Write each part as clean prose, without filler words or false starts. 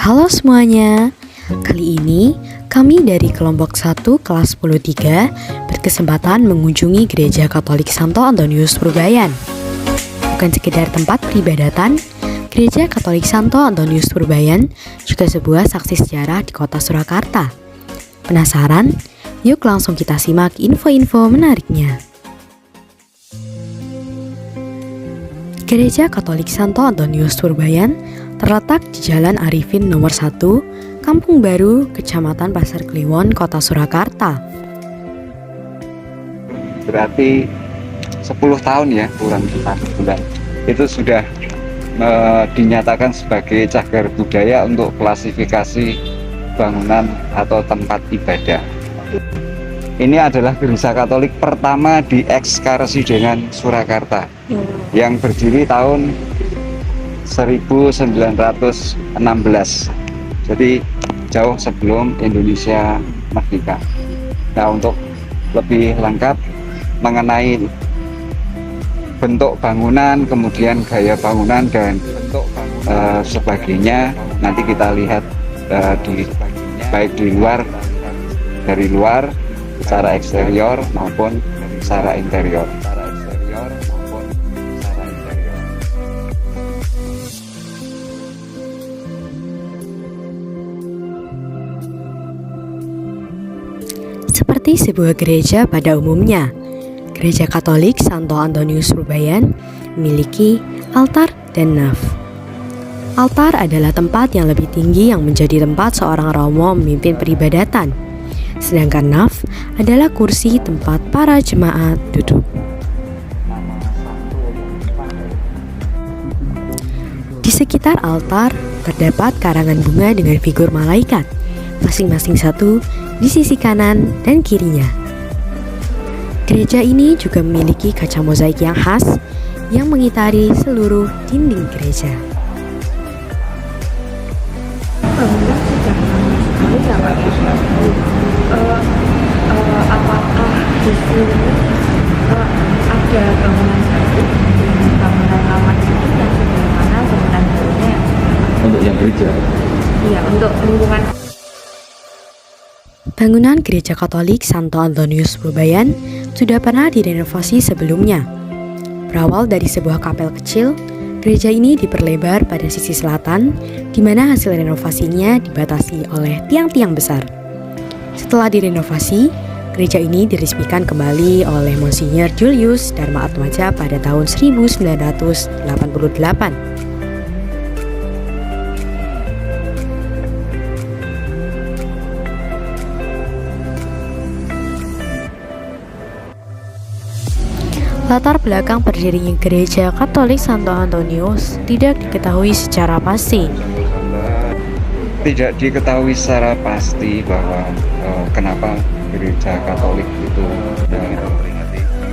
Halo semuanya, kali ini kami dari kelompok 1 kelas 10-3 berkesempatan mengunjungi Gereja Katolik Santo Antonius Purbayan. Bukan sekedar tempat peribadatan, Gereja Katolik Santo Antonius Purbayan juga sebuah saksi sejarah di kota Surakarta. Penasaran? Yuk langsung kita simak info-info menariknya. Gereja Katolik Santo Antonius Purbayan terletak di Jalan Arifin nomor 1, Kampung Baru, Kecamatan Pasar Kliwon, Kota Surakarta. Berarti 10 tahun ya, kurang 4 bulan. Itu sudah dinyatakan sebagai cagar budaya untuk klasifikasi bangunan atau tempat ibadah. Ini adalah gereja Katolik pertama di eks-Karesidenan Surakarta yang berdiri tahun 1916. Jadi jauh sebelum Indonesia merdeka. Nah, untuk lebih lengkap mengenai bentuk bangunan, kemudian gaya bangunan dan sebagainya, nanti kita lihat baik dari luar secara eksterior maupun secara interior. Seperti sebuah gereja pada umumnya, Gereja Katolik Santo Antonius Purbayan memiliki altar dan naf. Altar adalah tempat yang lebih tinggi yang menjadi tempat seorang romo memimpin peribadatan. Sedangkan naf adalah kursi tempat para jemaat duduk. Di sekitar altar terdapat karangan bunga dengan figur malaikat, masing-masing satu di sisi kanan dan kirinya. Gereja ini juga memiliki kaca mozaik yang khas yang mengitari seluruh dinding gereja. Apakah di sini ada bangunan baru, bangunan lama itu dan bagaimana bangunan barunya? Untuk yang gereja? Iya, untuk lingkungan. Bangunan Gereja Katolik Santo Antonius Purbayan sudah pernah direnovasi sebelumnya. Berawal dari sebuah kapel kecil, gereja ini diperlebar pada sisi selatan, di mana hasil renovasinya dibatasi oleh tiang-tiang besar. Setelah direnovasi, gereja ini diresmikan kembali oleh Monsinyur Julius Dharma Atmaja pada tahun 1988. Latar belakang berdirinya Gereja Katolik Santo Antonius tidak diketahui secara pasti. Tidak diketahui secara pasti bahwa kenapa gereja Katolik itu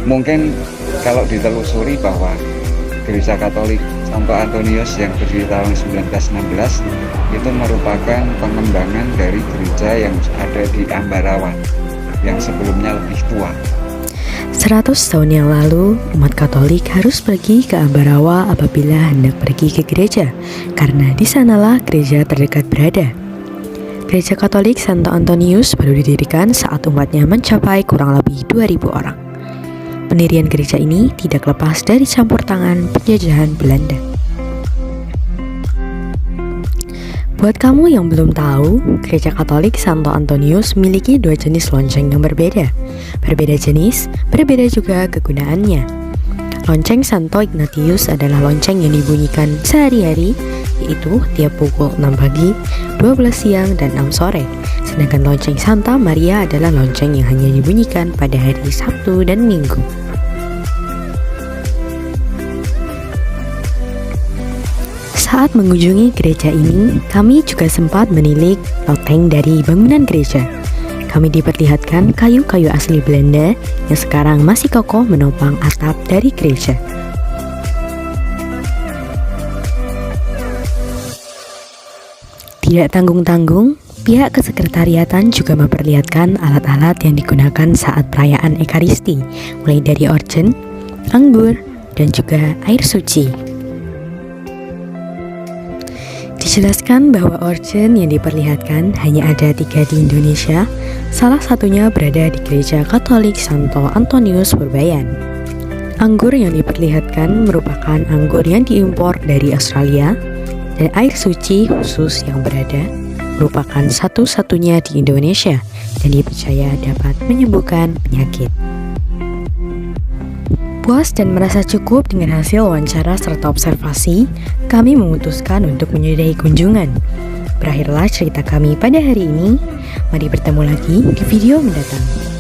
mungkin kalau ditelusuri bahwa gereja Katolik Santo Antonius yang berdiri tahun 1916 itu merupakan pengembangan dari gereja yang ada di Ambarawa yang sebelumnya lebih tua. 100 tahun yang lalu, umat Katolik harus pergi ke Ambarawa apabila hendak pergi ke gereja, karena di sanalah gereja terdekat berada. Gereja Katolik Santo Antonius baru didirikan saat umatnya mencapai kurang lebih 2.000 orang. Pendirian gereja ini tidak lepas dari campur tangan penjajahan Belanda. Buat kamu yang belum tahu, Gereja Katolik Santo Antonius memiliki 2 jenis lonceng yang berbeda. Berbeda jenis, berbeda juga kegunaannya. Lonceng Santo Ignatius adalah lonceng yang dibunyikan sehari-hari, yaitu tiap pukul 6 pagi, 12 siang, dan 6 sore. Sedangkan lonceng Santa Maria adalah lonceng yang hanya dibunyikan pada hari Sabtu dan Minggu. Saat mengunjungi gereja ini, kami juga sempat menilik loteng dari bangunan gereja. Kami diperlihatkan kayu-kayu asli Belanda yang sekarang masih kokoh menopang atap dari gereja. Tidak tanggung-tanggung, pihak kesekretariatan juga memperlihatkan alat-alat yang digunakan saat perayaan Ekaristi, mulai dari organ, anggur, dan juga air suci. Di Dijelaskan bahwa orchen yang diperlihatkan hanya ada 3 di Indonesia, salah satunya berada di Gereja Katolik Santo Antonius Purbayan. Anggur yang diperlihatkan merupakan anggur yang diimpor dari Australia, dan air suci khusus yang berada merupakan satu-satunya di Indonesia dan dipercaya dapat menyembuhkan penyakit. Puas dan merasa cukup dengan hasil wawancara serta observasi, kami memutuskan untuk menyudahi kunjungan. Berakhirlah cerita kami pada hari ini. Mari bertemu lagi di video mendatang.